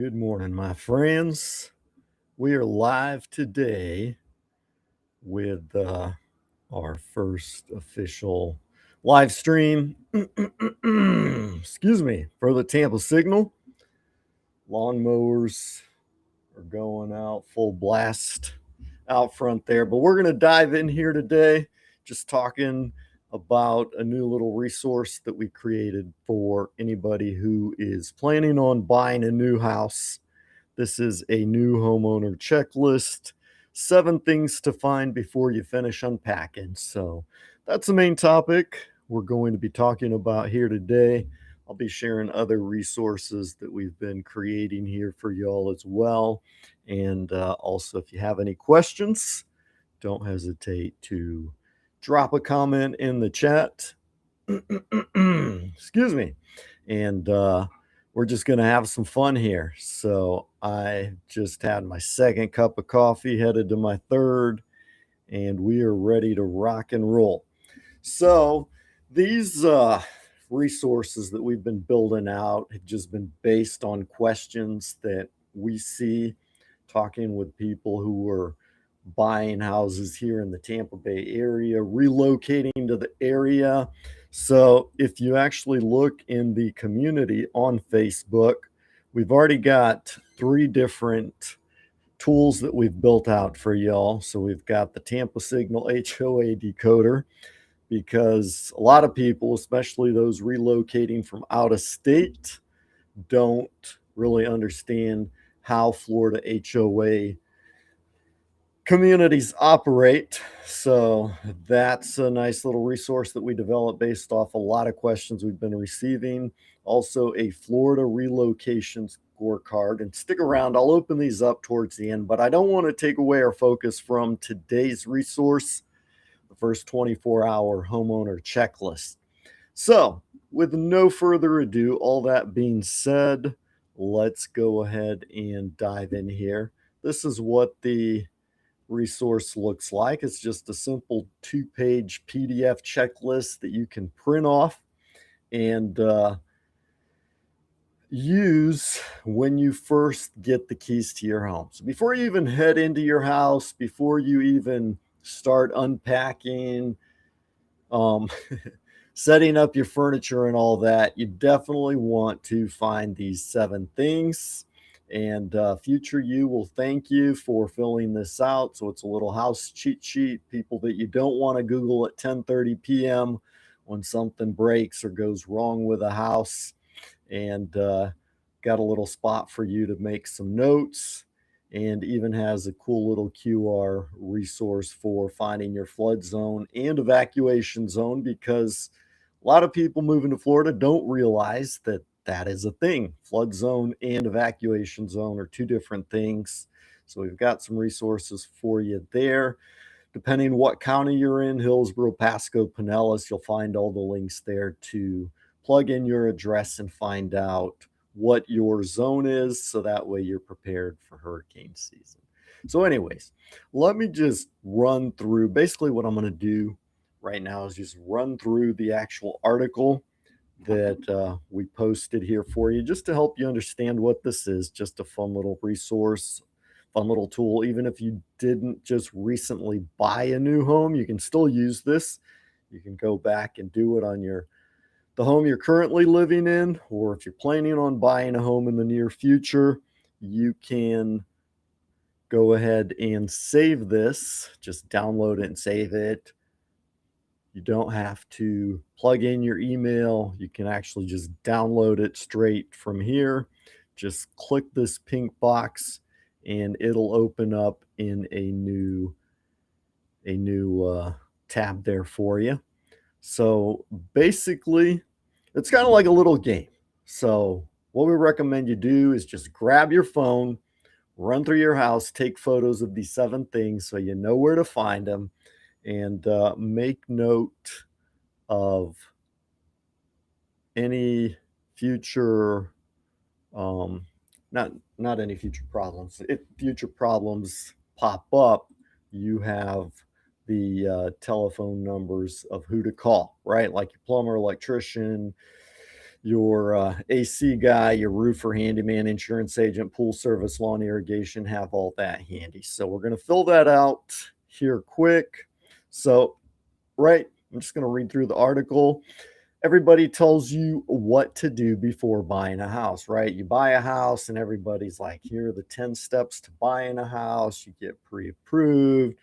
Good morning, my friends. We are live today with our first official live stream. Excuse me, for the Tampa Signal. Lawnmowers are going out full blast out front there. But we're going to dive in here today, just talking about a new little resource that we created for anybody who is planning on buying a new house. This is a new homeowner checklist, 7 things to find before you finish unpacking. So that's the main topic we're going to be talking about here today. I'll be sharing other resources that we've been creating here for y'all as well. And also, if you have any questions, don't hesitate to drop a comment in the chat. Excuse me. And we're just going to have some fun here. So I just had my second cup of coffee, headed to my third, and we are ready to rock and roll. So these resources that we've been building out have just been based on questions that we see talking with people who are buying houses here in the Tampa Bay area, relocating to the area. So if you actually look in the community on Facebook, we've already got 3 different tools that we've built out for y'all. So we've got the Tampa Signal HOA decoder, because a lot of people, especially those relocating from out of state, don't really understand how Florida HOA communities operate. So that's a nice little resource that we developed based off a lot of questions we've been receiving. Also, a Florida relocation scorecard. And stick around, I'll open these up towards the end, but I don't want to take away our focus from today's resource, the first 24-hour homeowner checklist. So, with no further ado, all that being said, let's go ahead and dive in here. This is what the resource looks like. It's just a simple 2-page PDF checklist that you can print off and use when you first get the keys to your home. So before you even head into your house, before you even start unpacking, um, setting up your furniture and all that, you definitely want to find these 7 things. And future you will thank you for filling this out. So it's a little house cheat sheet, people that you don't want to Google at 10:30 p.m. when something breaks or goes wrong with a house. And got a little spot for you to make some notes, and even has a cool little QR resource for finding your flood zone and evacuation zone, because a lot of people moving to Florida don't realize that that is a thing. Flood zone and evacuation zone are 2 different things. So we've got some resources for you there. Depending what county you're in, Hillsborough, Pasco, Pinellas, you'll find all the links there to plug in your address and find out what your zone is, so that way you're prepared for hurricane season. So anyways, let me just run through. Basically what I'm going to do right now is just run through the actual article that we posted here for you, just to help you understand what this is. Just a fun little resource, fun little tool. Even if you didn't just recently buy a new home, you can still use this. You can go back and do it on the home you're currently living in, or if you're planning on buying a home in the near future, you can go ahead and save this. Just download it and save it. You don't have to plug in your email. You can actually just download it straight from here. Just click this pink box and it'll open up in a new tab there for you. So basically, it's kind of like a little game. So what we recommend you do is just grab your phone, run through your house, take photos of these 7 things so you know where to find them, and make note of any future, um, not any future problems. If future problems pop up, you have the telephone numbers of who to call, right? Like your plumber, electrician, your AC guy, your roofer, handyman, insurance agent, pool service, lawn irrigation, have all that handy. So we're going to fill that out here quick. So, right, I'm just going to read through the article. Everybody tells you what to do before buying a house, right? You buy a house and everybody's like, here are the 10 steps to buying a house. You get pre-approved.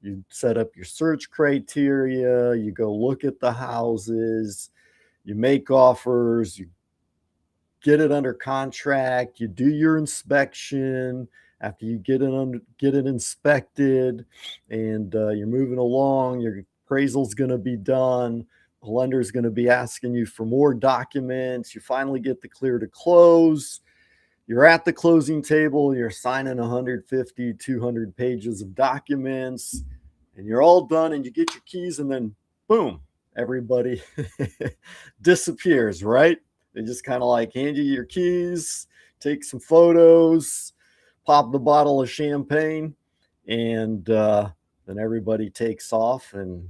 You set up your search criteria. You go look at the houses. You make offers. You get it under contract. You do your inspection. After you get it inspected, and you're moving along, your appraisal's going to be done. The lender's going to be asking you for more documents. You finally get the clear to close. You're at the closing table. You're signing 150, 200 pages of documents, and you're all done. And you get your keys, and then boom, everybody disappears, right? They just kind of like hand you your keys, take some photos, pop the bottle of champagne, and then everybody takes off, and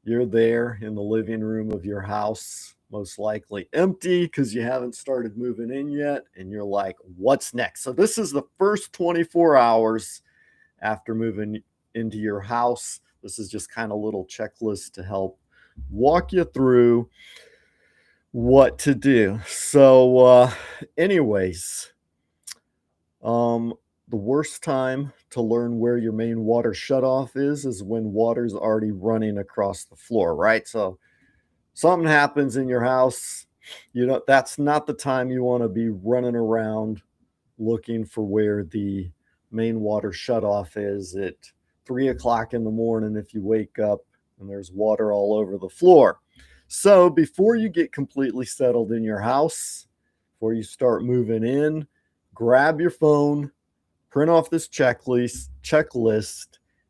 you're there in the living room of your house, most likely empty because you haven't started moving in yet. And you're like, what's next? So, this is the first 24 hours after moving into your house. This is just kind of a little checklist to help walk you through what to do. So, anyways, the worst time to learn where your main water shutoff is when water's already running across the floor, right? So something happens in your house, that's not the time you want to be running around looking for where the main water shutoff is at 3 o'clock in the morning if you wake up and there's water all over the floor. So before you get completely settled in your house, before you start moving in, grab your phone, print off this checklist,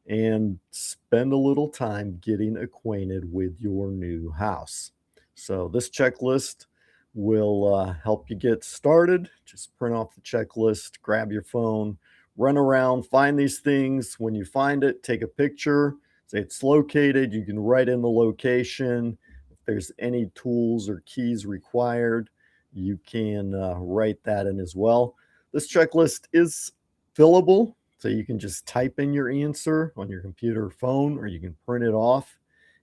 and spend a little time getting acquainted with your new house. So this checklist will help you get started. Just print off the checklist, grab your phone, run around, find these things. When you find it, take a picture, say it's located. You can write in the location. If there's any tools or keys required, you can write that in as well. This checklist is fillable, so you can just type in your answer on your computer or phone, or you can print it off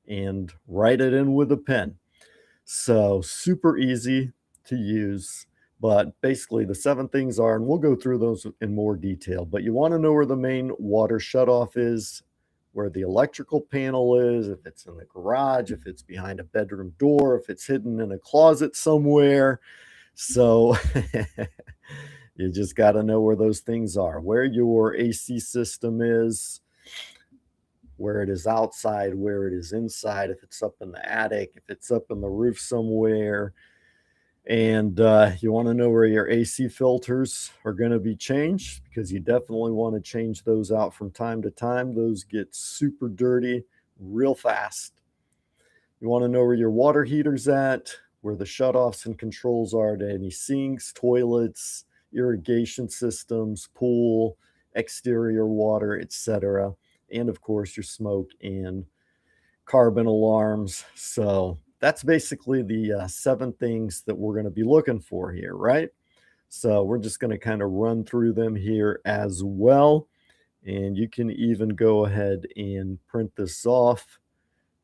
and write it in with a pen. So super easy to use. But basically, the 7 things are, and we'll go through those in more detail, but you want to know where the main water shutoff is, where the electrical panel is, if it's in the garage, if it's behind a bedroom door, if it's hidden in a closet somewhere. So you just got to know where those things are, where your AC system is, where it is outside, where it is inside, if it's up in the attic, if it's up in the roof somewhere. And you want to know where your AC filters are going to be changed, because you definitely want to change those out from time to time. Those get super dirty real fast. You want to know where your water heater's at, where the shutoffs and controls are to any sinks, toilets, irrigation systems, pool, exterior water, etc. And of course, your smoke and carbon alarms. So that's basically the 7 things that we're going to be looking for here, right? So we're just going to kind of run through them here as well. And you can even go ahead and print this off.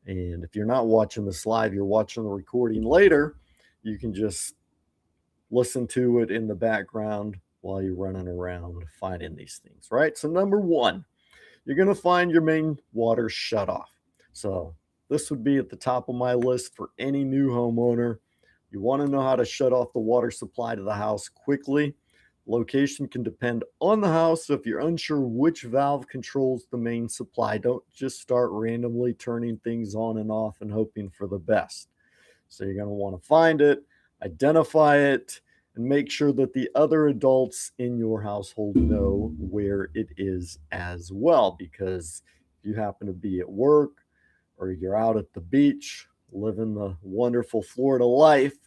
And if you're not watching this live, you're watching the recording later, you can just listen to it in the background while you're running around finding these things, right? So number 1, you're going to find your main water shutoff. So this would be at the top of my list for any new homeowner. You want to know how to shut off the water supply to the house quickly. Location can depend on the house, so if you're unsure which valve controls the main supply, don't just start randomly turning things on and off and hoping for the best. So you're going to want to find it, identify it, and make sure that the other adults in your household know where it is as well. Because if you happen to be at work or you're out at the beach living the wonderful Florida life,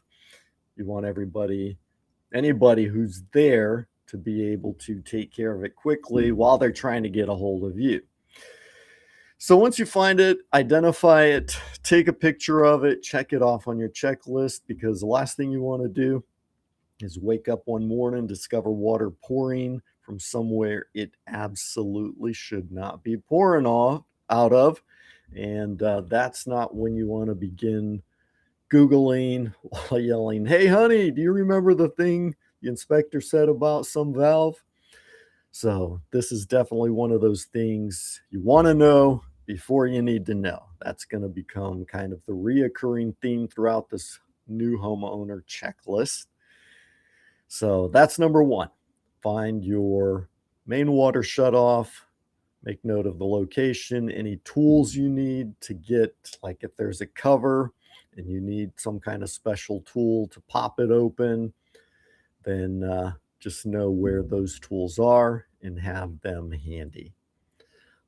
you want anybody who's there to be able to take care of it quickly while they're trying to get a hold of you. So once you find it, identify it, take a picture of it, check it off on your checklist, because the last thing you want to do is wake up one morning, discover water pouring from somewhere it absolutely should not be pouring off out of. And that's not when you want to begin Googling while yelling, "Hey, honey, do you remember the thing the inspector said about some valve?" So, this is definitely one of those things you want to know before you need to know. That's going to become kind of the reoccurring theme throughout this new homeowner checklist. So, that's number one. Find your main water shutoff, make note of the location, any tools you need to get, like if there's a cover and you need some kind of special tool to pop it open, then just know where those tools are and have them handy.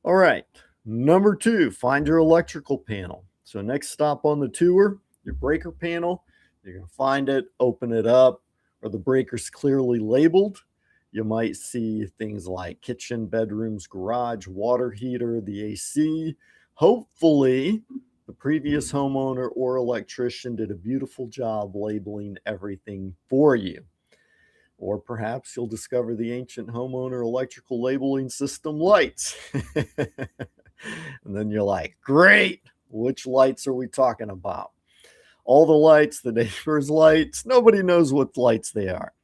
All right, number two, find your electrical panel. So next stop on the tour, your breaker panel. You're going to find it, open it up. Are the breakers clearly labeled? You might see things like kitchen, bedrooms, garage, water heater, the AC. Hopefully, the previous homeowner or electrician did a beautiful job labeling everything for you. Or perhaps you'll discover the ancient homeowner electrical labeling system lights. And then you're like, great, which lights are we talking about? All the lights, the neighbor's lights, nobody knows what lights they are.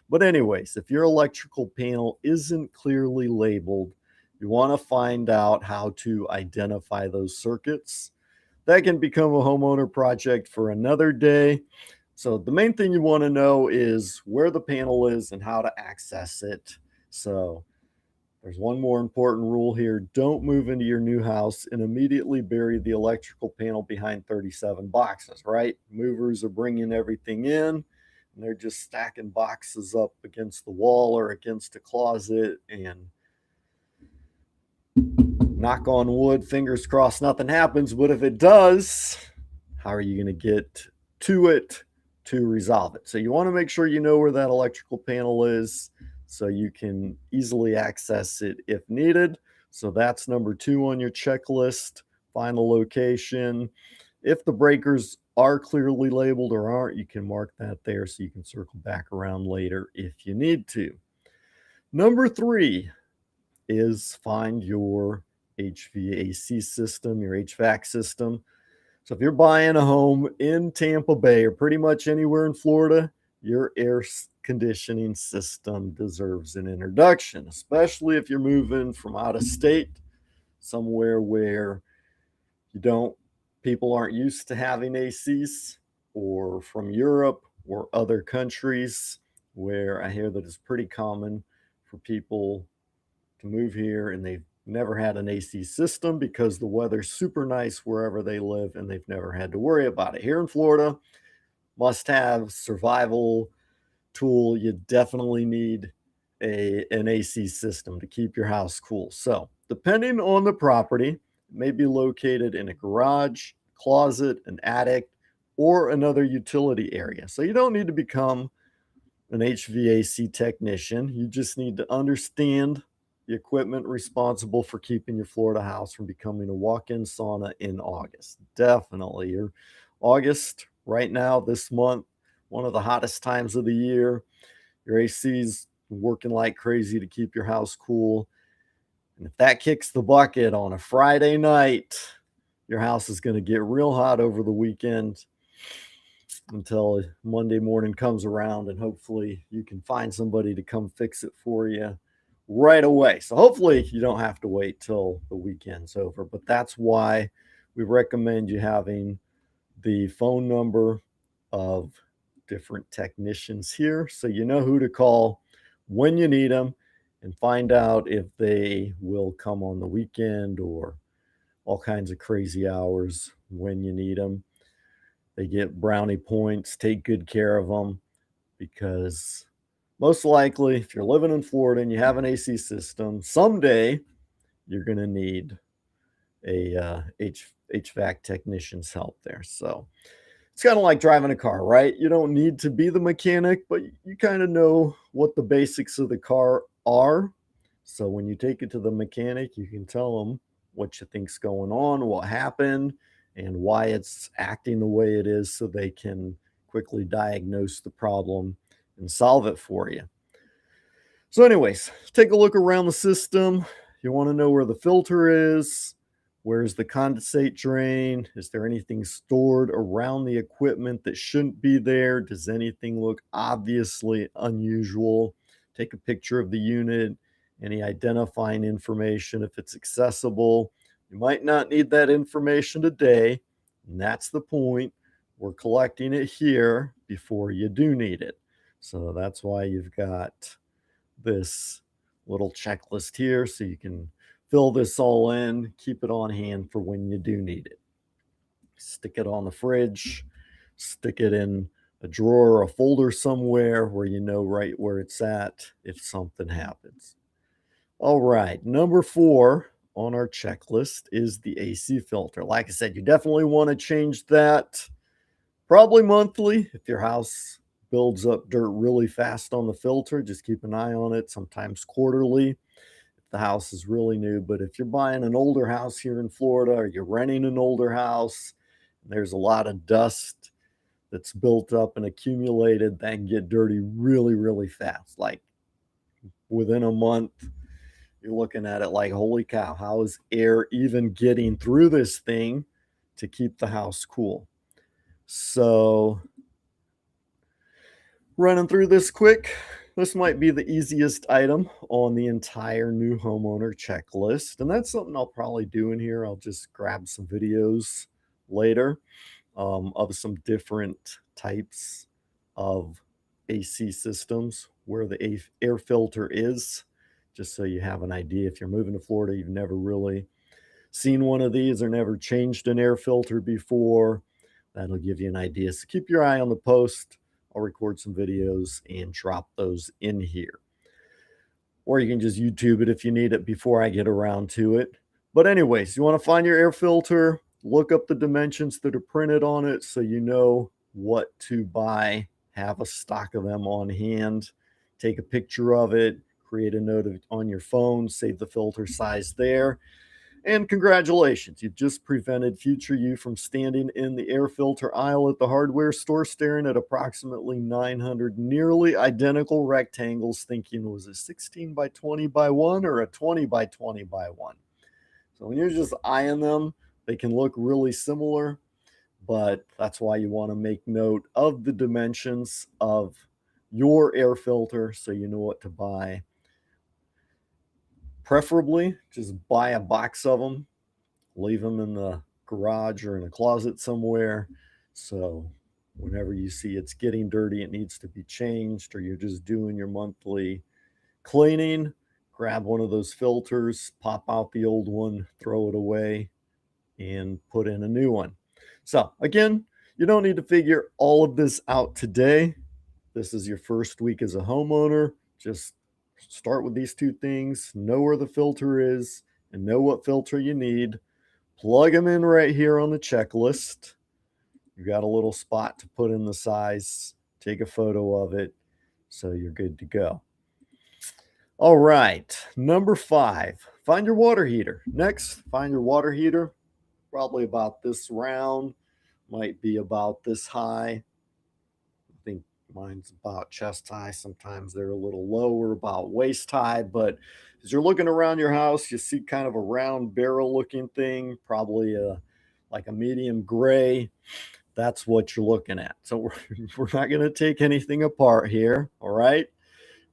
But anyways, if your electrical panel isn't clearly labeled, you want to find out how to identify those circuits. That can become a homeowner project for another day. So the main thing you want to know is where the panel is and how to access it. So there's one more important rule here. Don't move into your new house and immediately bury the electrical panel behind 37 boxes, right? Movers are bringing everything in and they're just stacking boxes up against the wall or against a closet, and knock on wood, fingers crossed, nothing happens. But if it does, how are you going to get to it to resolve it? So you want to make sure you know where that electrical panel is so you can easily access it if needed. So that's number two on your checklist. Find the location. If the breakers are clearly labeled or aren't, you can mark that there so you can circle back around later if you need to. Number three is find your HVAC system, your HVAC system. So if you're buying a home in Tampa Bay or pretty much anywhere in Florida, your air conditioning system deserves an introduction, especially if you're moving from out of state, somewhere where you don't people aren't used to having ACs, or from Europe or other countries where I hear that it's pretty common for people to move here and they've never had an AC system because the weather's super nice wherever they live and they've never had to worry about it. Here in Florida, must have survival tool. You definitely need an AC system to keep your house cool. So, depending on the property, it may be located in a garage, closet, an attic, or another utility area. So, you don't need to become an HVAC technician. You just need to understand the equipment responsible for keeping your Florida house from becoming a walk-in sauna in August. Definitely. Your August, right now, this month, one of the hottest times of the year. Your AC's working like crazy to keep your house cool. And if that kicks the bucket on a Friday night, your house is going to get real hot over the weekend until Monday morning comes around, and hopefully you can find somebody to come fix it for you right away. So hopefully you don't have to wait till the weekend's over, but that's why we recommend you having the phone number of different technicians here so you know who to call when you need them, and find out if they will come on the weekend or all kinds of crazy hours when you need them. They get brownie points. Take good care of them, because most likely, if you're living in Florida and you have an AC system, someday you're going to need a HVAC technician's help there. So it's kind of like driving a car, right? You don't need to be the mechanic, but you kind of know what the basics of the car are. So when you take it to the mechanic, you can tell them what you think's going on, what happened, and why it's acting the way it is so they can quickly diagnose the problem and solve it for you. So anyways, take a look around the system. You want to know where the filter is. Where's the condensate drain? Is there anything stored around the equipment that shouldn't be there? Does anything look obviously unusual? Take a picture of the unit, any identifying information if it's accessible. You might not need that information today, and that's the point. We're collecting it here before you do need it. So that's why you've got this little checklist here so you can fill this all in, keep it on hand for when you do need it. Stick it on the fridge, stick it in a drawer or a folder somewhere where you know right where it's at if something happens. All right, number 4 on our checklist is the AC filter. Like I said, you definitely want to change that probably monthly. If your house builds up dirt really fast on the filter, just keep an eye on it, sometimes quarterly if the house is really new. But if you're buying an older house here in Florida or you're renting an older house, there's a lot of dust that's built up and accumulated that can get dirty really, really fast. Like within a month, you're looking at it like, holy cow, how is air even getting through this thing to keep the house cool? So running through this quick, this might be the easiest item on the entire new homeowner checklist. And that's something I'll probably do in here. I'll just grab some videos later of some different types of AC systems where the air filter is, just so you have an idea. If you're moving to Florida, you've never really seen one of these or never changed an air filter before, that'll give you an idea. So keep your eye on the post. I'll record some videos and drop those in here. Or you can just YouTube it if you need it before I get around to it. But anyways, you want to find your air filter, look up the dimensions that are printed on it so you know what to buy, have a stock of them on hand, take a picture of it, create a note on your phone, save the filter size there. And congratulations, you've just prevented future you from standing in the air filter aisle at the hardware store staring at approximately 900 nearly identical rectangles thinking, was it 16 by 20 by 1 or a 20 by 20 by 1? So when you're just eyeing them, they can look really similar, but that's why you want to make note of the dimensions of your air filter so you know what to buy. Preferably, just buy a box of them, leave them in the garage or in a closet somewhere. So whenever you see it's getting dirty, it needs to be changed, or you're just doing your monthly cleaning, grab one of those filters, pop out the old one, throw it away, and put in a new one. So again, you don't need to figure all of this out today. This is your first week as a homeowner. Just start with these 2 things, know where the filter is and know what filter you need. Plug them in right here on the checklist. You got a little spot to put in the size, take a photo of it, so you're good to go. All right, number 5, find your water heater. Next, find your water heater, probably about this round, might be about this high. I think mine's about chest high. Sometimes they're a little lower, about waist high. But as you're looking around your house, you see kind of a round barrel looking thing, probably like a medium gray. That's what you're looking at. So we're not going to take anything apart here. All right.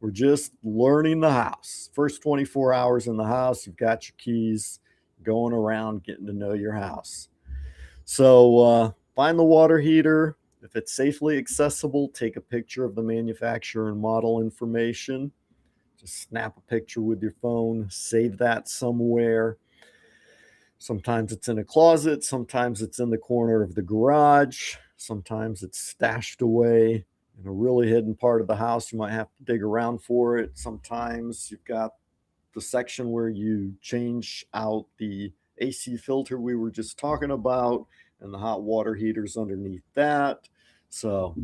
We're just learning the house. First 24 hours in the house, you've got your keys, going around, getting to know your house. So find the water heater. If it's safely accessible, take a picture of the manufacturer and model information. Just snap a picture with your phone, save that somewhere. Sometimes it's in a closet, sometimes it's in the corner of the garage, sometimes it's stashed away in a really hidden part of the house. You might have to dig around for it. Sometimes you've got the section where you change out the AC filter we were just talking about, and the hot water heaters underneath that. So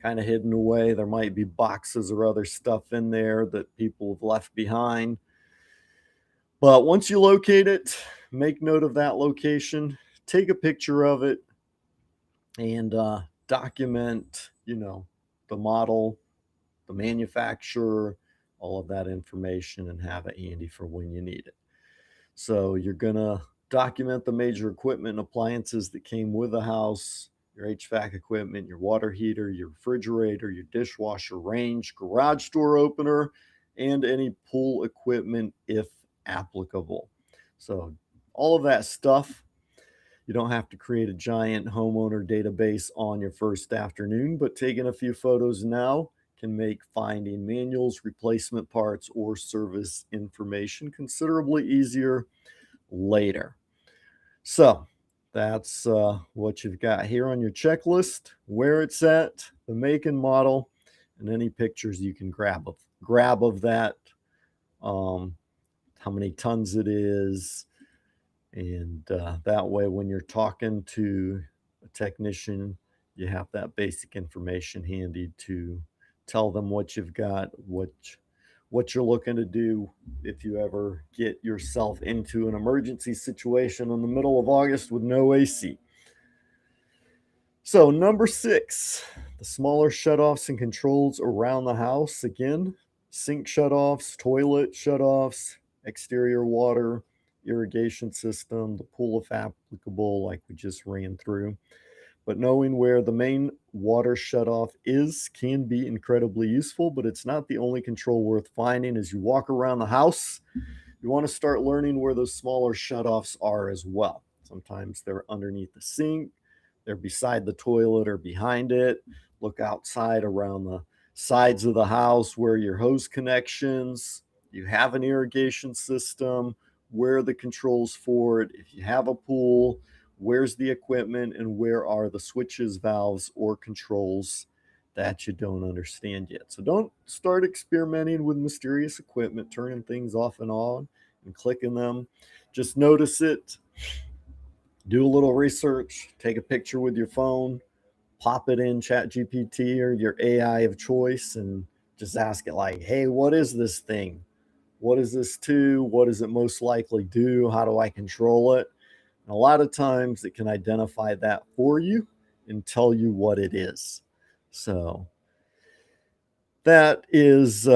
kind of hidden away. There might be boxes or other stuff in there that people have left behind. But once you locate it, make note of that location, take a picture of it, and document, the model, the manufacturer, all of that information, and have it handy for when you need it. So you're going to document the major equipment and appliances that came with the house, your HVAC equipment, your water heater, your refrigerator, your dishwasher, range, garage door opener, and any pool equipment if applicable. So all of that stuff. You don't have to create a giant homeowner database on your first afternoon, but taking a few photos now can make finding manuals, replacement parts, or service information considerably easier later. So that's what you've got here on your checklist, where it's at, the make and model, and any pictures you can grab of that, how many tons it is. And that way, when you're talking to a technician, you have that basic information handy to tell them what you've got, what you're looking to do if you ever get yourself into an emergency situation in the middle of August with no AC. So number 6, the smaller shutoffs and controls around the house. Again, sink shutoffs, toilet shutoffs, exterior water, irrigation system, the pool if applicable, like we just ran through. But knowing where the main water shutoff is can be incredibly useful, but it's not the only control worth finding. As you walk around the house, you want to start learning where those smaller shutoffs are as well. Sometimes they're underneath the sink, they're beside the toilet or behind it. Look outside around the sides of the house where your hose connections, you have an irrigation system, where are the controls for it. If you have a pool, where's the equipment and where are the switches, valves, or controls that you don't understand yet. So don't start experimenting with mysterious equipment, turning things off and on and clicking them. Just notice it, do a little research, take a picture with your phone, pop it in ChatGPT or your AI of choice, and just ask it like, hey, what is this thing? What is this to? What does it most likely do? How do I control it? And a lot of times it can identify that for you and tell you what it is. So that is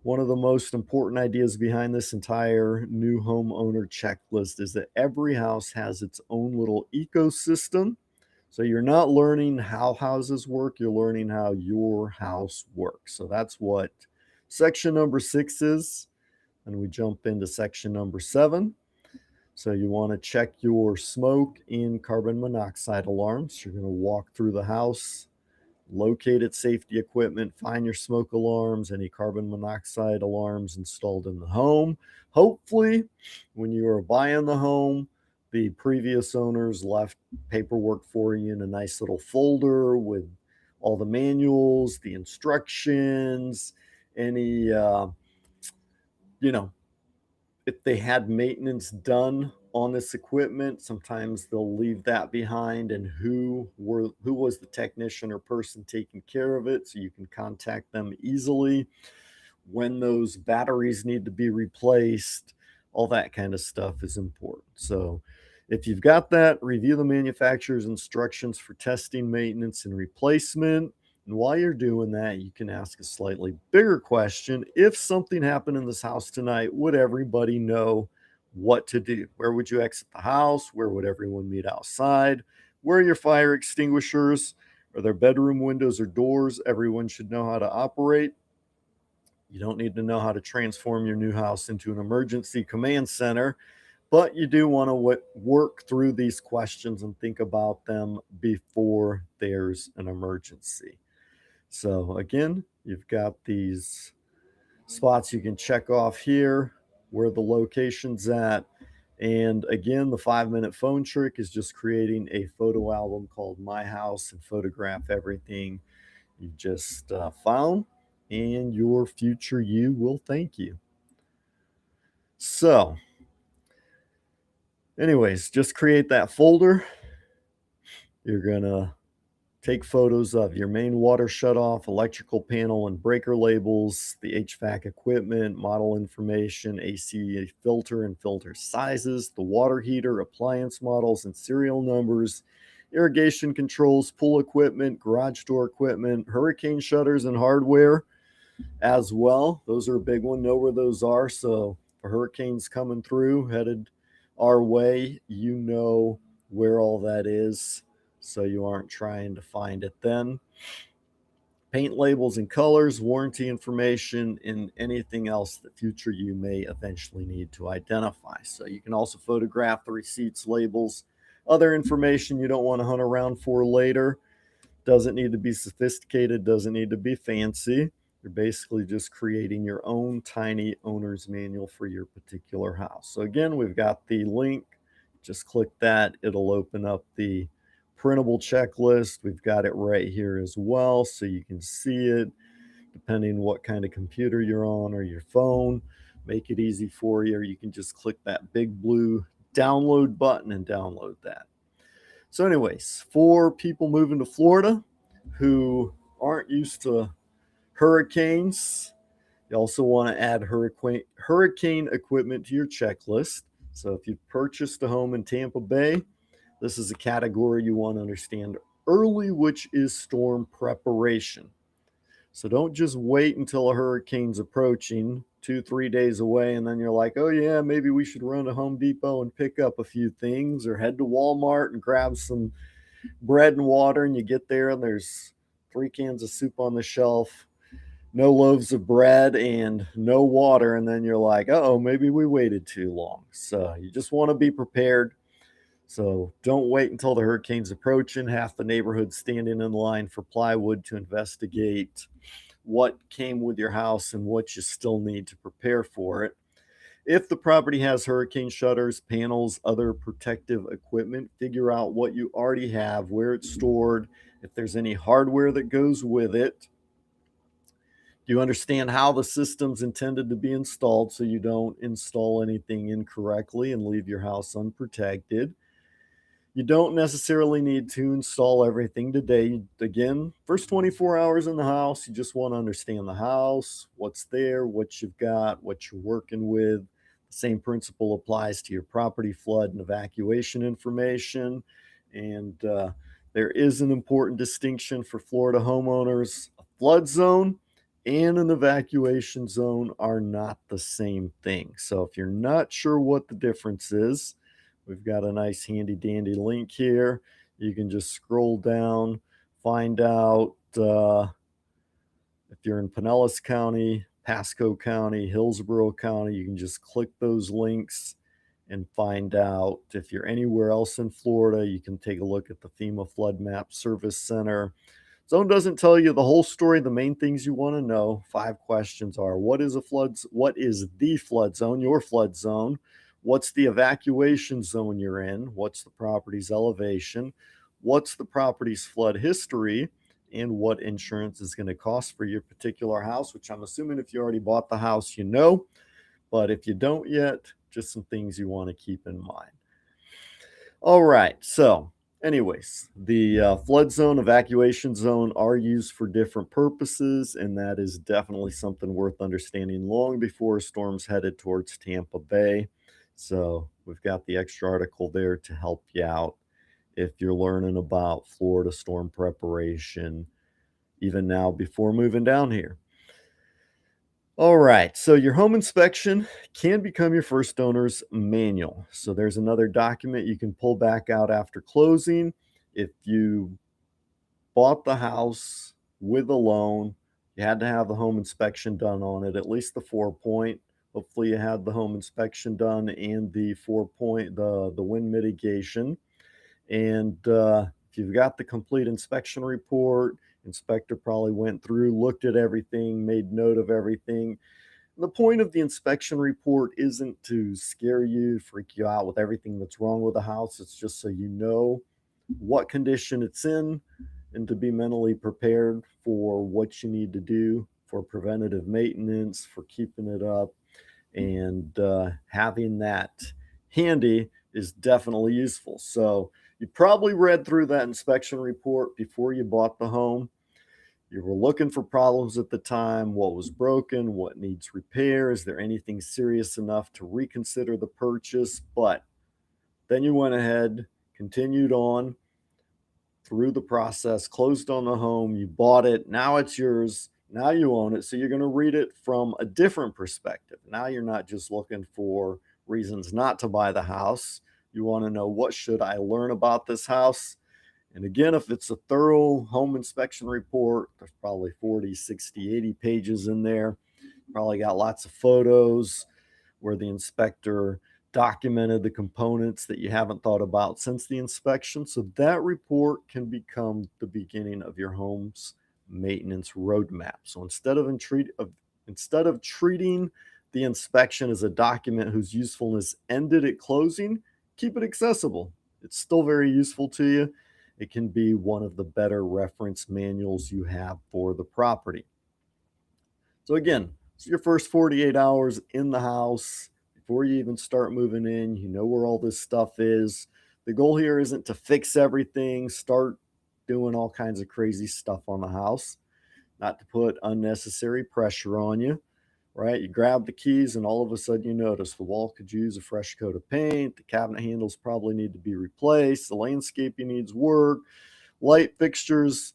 one of the most important ideas behind this entire new homeowner checklist, is that every house has its own little ecosystem. So you're not learning how houses work, you're learning how your house works. So that's what section number 6 is. And we jump into section number 7. So you want to check your smoke and carbon monoxide alarms. You're going to walk through the house, locate its safety equipment, find your smoke alarms, any carbon monoxide alarms installed in the home. Hopefully, when you are buying the home, the previous owners left paperwork for you in a nice little folder with all the manuals, the instructions, any, if they had maintenance done on this equipment, sometimes they'll leave that behind, and who was the technician or person taking care of it, so you can contact them easily when those batteries need to be replaced. All that kind of stuff is important. So if you've got that, review the manufacturer's instructions for testing, maintenance, and replacement. And while you're doing that, you can ask a slightly bigger question. If something happened in this house tonight, would everybody know what to do? Where would you exit the house? Where would everyone meet outside? Where are your fire extinguishers? Are there bedroom windows or doors everyone should know how to operate? You don't need to know how to transform your new house into an emergency command center, but you do want to work through these questions and think about them before there's an emergency. So again, you've got these spots you can check off here, where the location's at. And again, the 5-minute phone trick is just creating a photo album called My House and photograph everything you just found, and your future you will thank you. So anyways, just create that folder. You're going to Take photos of your main water shutoff, electrical panel and breaker labels, the HVAC equipment, model information, AC filter and filter sizes, the water heater, appliance models and serial numbers, irrigation controls, pool equipment, garage door equipment, hurricane shutters and hardware as well. Those are a big one. Know where those are. So for hurricanes coming through, headed our way, you know where all that is, so you aren't trying to find it then. Paint labels and colors, warranty information, and anything else that future you may eventually need to identify. So you can also photograph the receipts, labels, other information you don't want to hunt around for later. Doesn't need to be sophisticated, doesn't need to be fancy. You're basically just creating your own tiny owner's manual for your particular house. So again, we've got the link. Just click that. It'll open up the printable checklist. We've got it right here as well, so you can see it depending what kind of computer you're on or your phone. Make it easy for you, or you can just click that big blue download button and download that. So anyways, for people moving to Florida who aren't used to hurricanes, you also want to add hurricane equipment to your checklist. So if you've purchased a home in Tampa Bay, this is a category you want to understand early, which is storm preparation. So don't just wait until a hurricane's approaching 2-3 days away, and then you're like, oh yeah, maybe we should run to Home Depot and pick up a few things, or head to Walmart and grab some bread and water, and you get there and there's 3 cans of soup on the shelf, no loaves of bread and no water, and then you're like, oh, maybe we waited too long. So you just want to be prepared. So don't wait until the hurricane's approaching. Half the neighborhood standing in line for plywood to investigate what came with your house and what you still need to prepare for it. If the property has hurricane shutters, panels, other protective equipment, figure out what you already have, where it's stored, if there's any hardware that goes with it. Do you understand how the system's intended to be installed so you don't install anything incorrectly and leave your house unprotected? You don't necessarily need to install everything today. Again, first 24 hours in the house, you just want to understand the house, what's there, what you've got, what you're working with. The same principle applies to your property flood and evacuation information. And there is an important distinction for Florida homeowners. A flood zone and an evacuation zone are not the same thing. So if you're not sure what the difference is, we've got a nice handy dandy link here. You can just scroll down, find out if you're in Pinellas County, Pasco County, Hillsborough County. You can just click those links and find out. If you're anywhere else in Florida, you can take a look at the FEMA Flood Map Service Center. Zone doesn't tell you the whole story. The main things you want to know, 5 questions are: what is the flood zone, your flood zone? What's the evacuation zone you're in? What's the property's elevation? What's the property's flood history? And what insurance is going to cost for your particular house, which I'm assuming if you already bought the house, you know. But if you don't yet, just some things you want to keep in mind. All right. So anyways, the flood zone, evacuation zone are used for different purposes, and that is definitely something worth understanding long before storms headed towards Tampa Bay. So we've got the extra article there to help you out if you're learning about Florida storm preparation, even now before moving down here. All right, so your home inspection can become your first owner's manual. So there's another document you can pull back out after closing. If you bought the house with a loan, you had to have the home inspection done on it, at least the 4-point. Hopefully you had the home inspection done and the 4-point, the wind mitigation. And if you've got the complete inspection report, inspector probably went through, looked at everything, made note of everything. The point of the inspection report isn't to scare you, freak you out with everything that's wrong with the house. It's just so you know what condition it's in and to be mentally prepared for what you need to do for preventative maintenance, for keeping it up. And having that handy is definitely useful. So You probably read through that inspection report before you bought the home. You were looking for problems at the time, what was broken, what needs repair, is there anything serious enough to reconsider the purchase? But then you went ahead, continued on through the process, closed on the home, you bought it, now it's yours, now you own it. So you're going to read it from a different perspective. Now you're not just looking for reasons not to buy the house. You want to know, what should I learn about this house? And again, if it's a thorough home inspection report, there's probably 40, 60, 80 pages in there. Probably got lots of photos where the inspector documented the components that you haven't thought about since the inspection. So that report can become the beginning of your home's maintenance roadmap. So instead of treating the inspection as a document whose usefulness ended at closing, keep it accessible. It's still very useful to you. It can be one of the better reference manuals you have for the property. So again, it's your first 48 hours in the house. Before you even start moving in, you know where all this stuff is. The goal here isn't to fix everything, start doing all kinds of crazy stuff on the house, not to put unnecessary pressure on you, right? You grab the keys and all of a sudden you notice the wall could use a fresh coat of paint, the cabinet handles probably need to be replaced, the landscaping needs work, light fixtures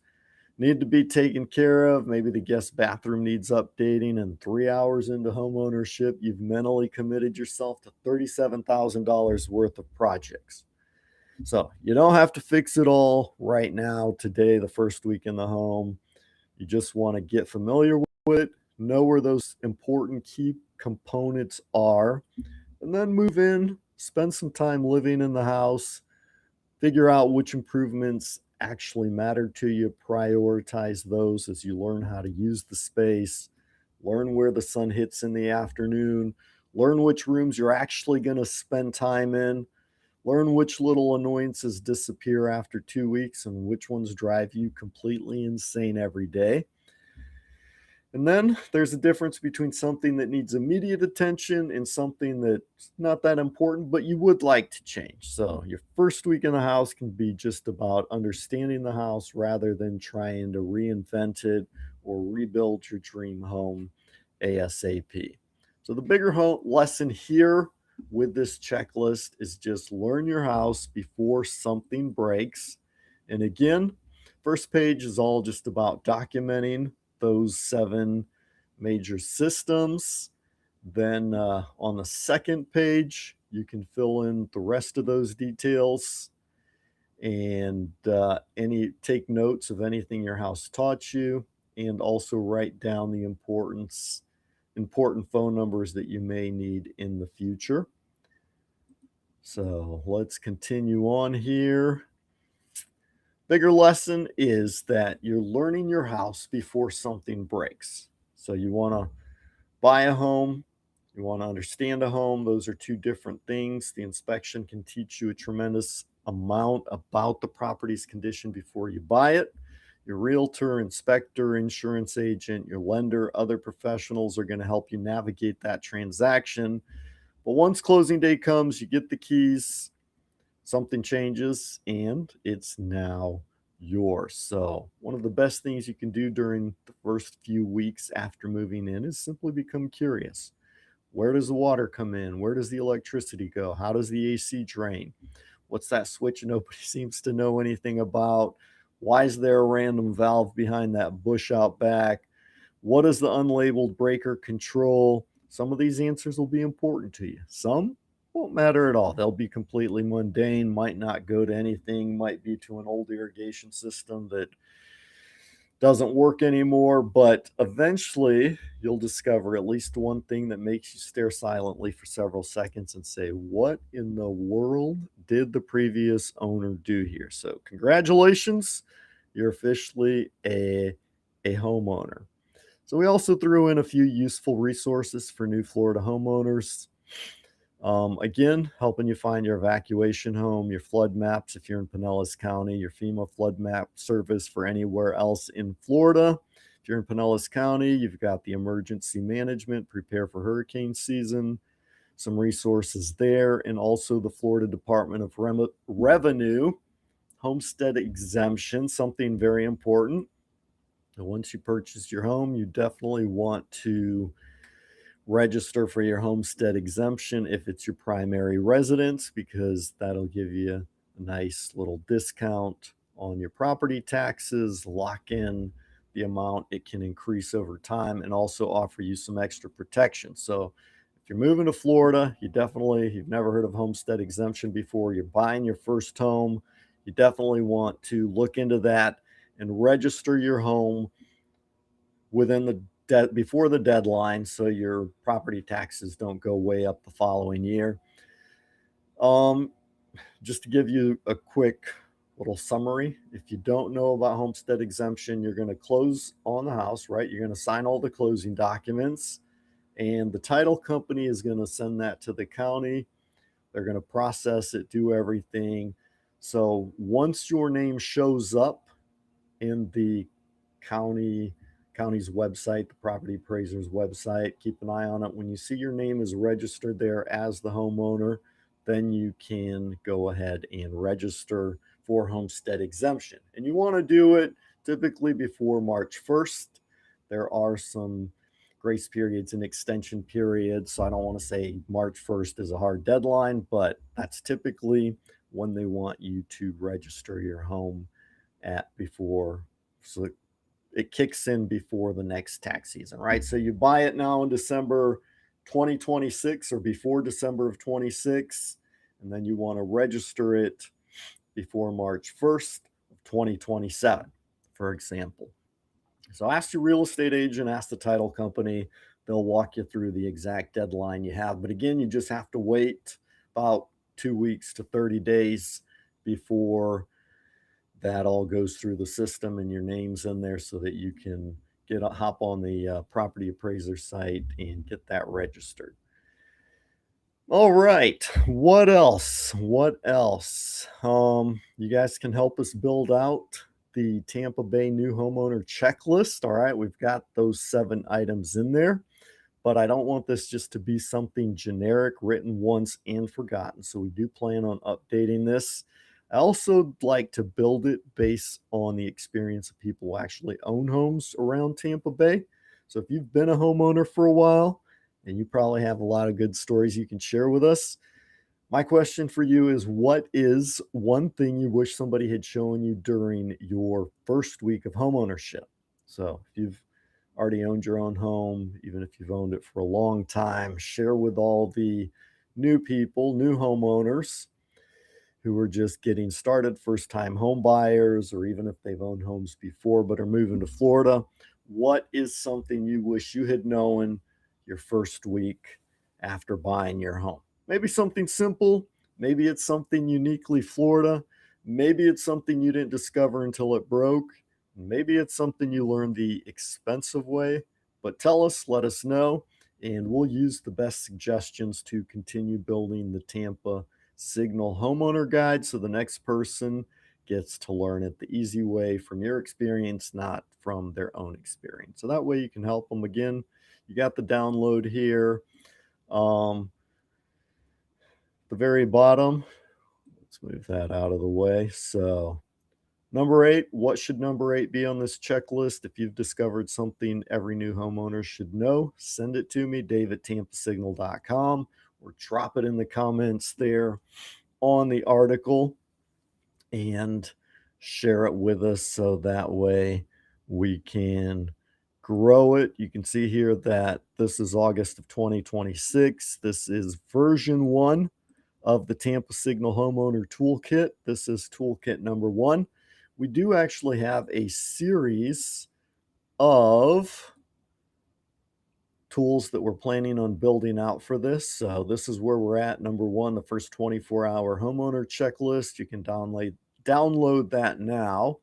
need to be taken care of. Maybe the guest bathroom needs updating, and 3 hours into home ownership, you've mentally committed yourself to $37,000 worth of projects. So you don't have to fix it all right now, today, the first week in the home. You just want to get familiar with it, know where those important key components are, and then move in, spend some time living in the house, figure out which improvements actually matter to you, prioritize those as you learn how to use the space, learn where the sun hits in the afternoon, learn which rooms you're actually going to spend time in, learn which little annoyances disappear after 2 weeks and which ones drive you completely insane every day. And then there's a difference between something that needs immediate attention and something that's not that important, but you would like to change. So your first week in the house can be just about understanding the house rather than trying to reinvent it or rebuild your dream home ASAP. So the bigger lesson here with this checklist is just learn your house before something breaks. And again, first page is all just about documenting those 7 major systems. Then on the second page, you can fill in the rest of those details and take notes of anything your house taught you, and also write down the important phone numbers that you may need in the future. So let's continue on here. Bigger lesson is that you're learning your house before something breaks. So you want to buy a home, you want to understand a home. Those are 2 different things. The inspection can teach you a tremendous amount about the property's condition before you buy it. Your realtor, inspector, insurance agent, your lender, other professionals are going to help you navigate that transaction. But once closing day comes, you get the keys, something changes, and it's now yours. So one of the best things you can do during the first few weeks after moving in is simply become curious. Where does the water come in? Where does the electricity go? How does the AC drain? What's that switch nobody seems to know anything about? Why is there a random valve behind that bush out back? What does the unlabeled breaker control? Some of these answers will be important to you. Some won't matter at all. They'll be completely mundane, might not go to anything, might be to an old irrigation system that doesn't work anymore. But eventually you'll discover at least one thing that makes you stare silently for several seconds and say, what in the world did the previous owner do here? So congratulations, you're officially a homeowner. So we also threw in a few useful resources for new Florida homeowners. Again, helping you find your evacuation home, your flood maps if you're in Pinellas County, your FEMA flood map service for anywhere else in Florida. If you're in Pinellas County, you've got the emergency management, prepare for hurricane season, some resources there, and also the Florida Department of Revenue homestead exemption, something very important. And once you purchase your home, you definitely want to register for your homestead exemption if it's your primary residence, because that'll give you a nice little discount on your property taxes, lock in the amount it can increase over time, and also offer you some extra protection. So if you're moving to Florida, you've never heard of homestead exemption before, you're buying your first home, you definitely want to look into that and register your home within the before the deadline, so your property taxes don't go way up the following year. Um, just to give you a quick little summary, if you don't know about homestead exemption, you're going to close on the house, right? You're going to sign all the closing documents, and the title company is going to send that to the county. They're going to process it, do everything. So once your name shows up in the county's website, the property appraiser's website, keep an eye on it. When you see your name is registered there as the homeowner, then you can go ahead and register for homestead exemption. And you want to do it typically before March 1st. There are some grace periods and extension periods, so I don't want to say March 1st is a hard deadline, but that's typically when they want you to register your home at before, so it kicks in before the next tax season, right? So you buy it now in December 2026 or before December of 26, and then you want to register it before March 1st of 2027, for example. So ask your real estate agent, ask the title company. They'll walk you through the exact deadline you have. But again, you just have to wait about 2 weeks to 30 days before that all goes through the system and your name's in there, so that you can hop on the property appraiser site and get that registered. All right, what else? You guys can help us build out the Tampa Bay new homeowner checklist. All right, we've got those 7 items in there, but I don't want this just to be something generic, written once and forgotten. So we do plan on updating this. I also like to build it based on the experience of people who actually own homes around Tampa Bay. So if you've been a homeowner for a while, and you probably have a lot of good stories you can share with us, my question for you is, what is one thing you wish somebody had shown you during your first week of homeownership? So if you've already owned your own home, even if you've owned it for a long time, share with all the new people, new homeowners who are just getting started, first time home buyers, or even if they've owned homes before but are moving to Florida. What is something you wish you had known your first week after buying your home? Maybe something simple, maybe it's something uniquely Florida, maybe it's something you didn't discover until it broke, maybe it's something you learned the expensive way. But tell us, let us know, and we'll use the best suggestions to continue building the Tampa Signal homeowner guide, so the next person gets to learn it the easy way from your experience, not from their own experience. So that way you can help them. Again, you got the download here. The very bottom, let's move that out of the way. So number 8, what should number 8 be on this checklist? If you've discovered something every new homeowner should know, send it to me, dave@tampasignal.com, or drop it in the comments there on the article and share it with us, so that way we can grow it. You can see here that this is August of 2026. This is version 1 of the Tampa Signal Homeowner Toolkit. This is toolkit number 1. We do actually have a series of tools that we're planning on building out for this. So this is where we're at. Number 1, the first 24-hour homeowner checklist. You can download that now.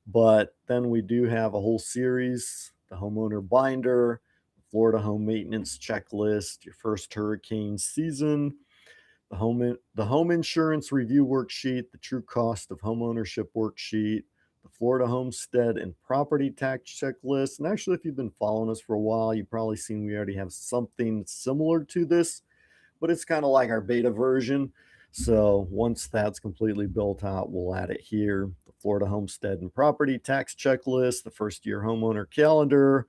But then we do have a whole series: the homeowner binder, Florida home maintenance checklist, your first hurricane season, the home insurance review worksheet, the true cost of homeownership worksheet, the Florida homestead and property tax checklist. And actually, if you've been following us for a while, you've probably seen we already have something similar to this, but it's kind of like our beta version. So once that's completely built out, we'll add it here. The Florida Homestead and Property Tax Checklist, the first year homeowner calendar,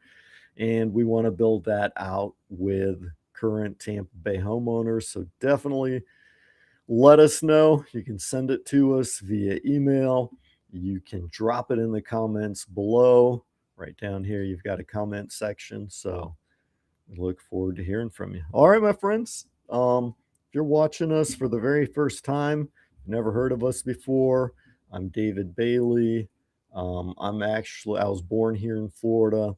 and we want to build that out with current Tampa Bay homeowners. So definitely let us know. You can send it to us via email. You can drop it in the comments below. Right down here, you've got a comment section. So we look forward to hearing from you. All right, my friends. If you're watching us for the very first time, never heard of us before, I'm David Bailey. I was born here in Florida.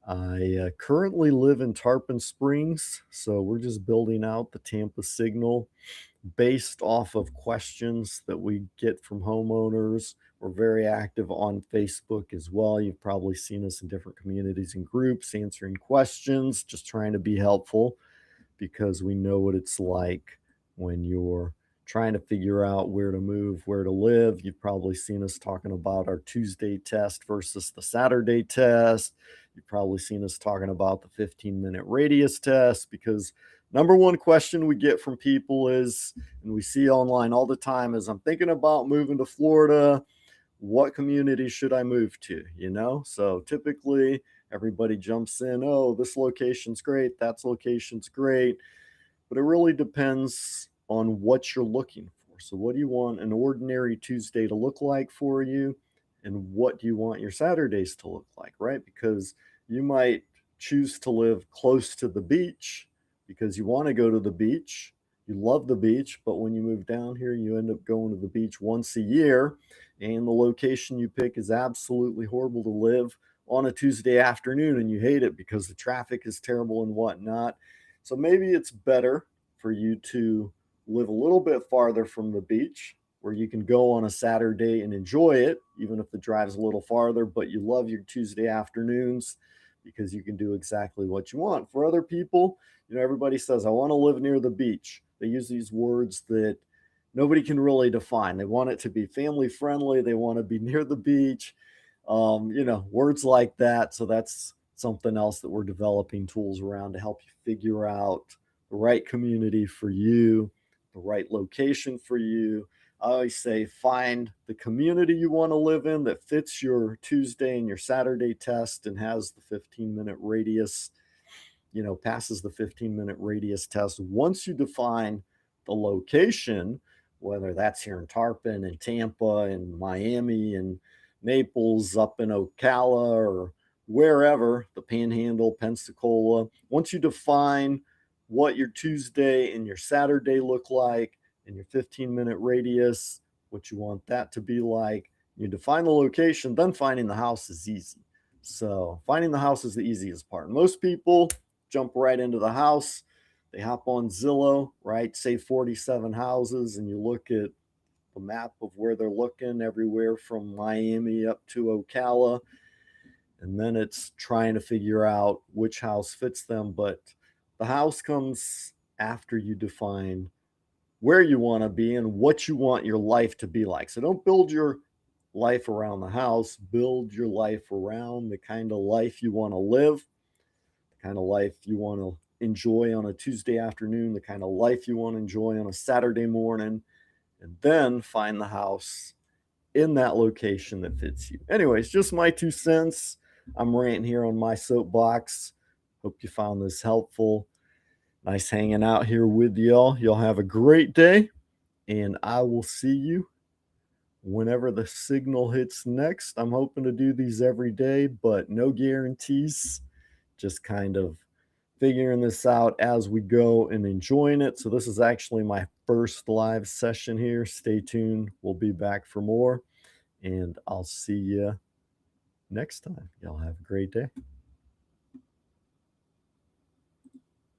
I currently live in Tarpon Springs, so we're just building out the Tampa Signal based off of questions that we get from homeowners. We're very active on Facebook as well. You've probably seen us in different communities and groups answering questions, just trying to be helpful because we know what it's like when you're trying to figure out where to move, where to live. You've probably seen us talking about our Tuesday test versus the Saturday test. You've probably seen us talking about the 15-minute radius test because number one question we get from people is, and we see online all the time, is I'm thinking about moving to Florida. What community should I move to? So typically everybody jumps in, oh, this location's great, that location's great, but it really depends on what you're looking for. So what do you want an ordinary Tuesday to look like for you? And what do you want your Saturdays to look like, right? Because you might choose to live close to the beach because you want to go to the beach. You love the beach, but when you move down here, you end up going to the beach once a year, and the location you pick is absolutely horrible to live on a Tuesday afternoon, and you hate it because the traffic is terrible and whatnot. So maybe it's better for you to live a little bit farther from the beach where you can go on a Saturday and enjoy it, even if the drive's a little farther, but you love your Tuesday afternoons because you can do exactly what you want. For other people, everybody says, I want to live near the beach. They use these words that nobody can really define. They want it to be family friendly. They want to be near the beach, words like that. So that's something else that we're developing tools around to help you figure out the right community for you, the right location for you. I always say find the community you want to live in that fits your Tuesday and your Saturday test and has the 15-minute radius, passes the 15-minute radius test. Once you define the location, whether that's here in Tarpon and Tampa and Miami and Naples, up in Ocala or wherever, the Panhandle, Pensacola, once you define what your Tuesday and your Saturday look like and your 15-minute radius, what you want that to be like, you define the location, then finding the house is easy. So finding the house is the easiest part. Most people jump right into the house. They hop on Zillow, right? Say 47 houses, and you look at the map of where they're looking, everywhere from Miami up to Ocala. And then it's trying to figure out which house fits them. But the house comes after you define where you want to be and what you want your life to be like. So don't build your life around the house, build your life around the kind of life you want to live, the kind of life you want to enjoy on a Tuesday afternoon, the kind of life you want to enjoy on a Saturday morning, and then find the house in that location that fits you. Anyways, just my 2 cents. I'm ranting here on my soapbox. Hope you found this helpful. Nice hanging out here with y'all. Y'all have a great day, and I will see you whenever the signal hits next. I'm hoping to do these every day, but no guarantees. Just kind of figuring this out as we go and enjoying it. So this is actually my first live session here. Stay tuned. We'll be back for more, and I'll see you next time. Y'all have a great day.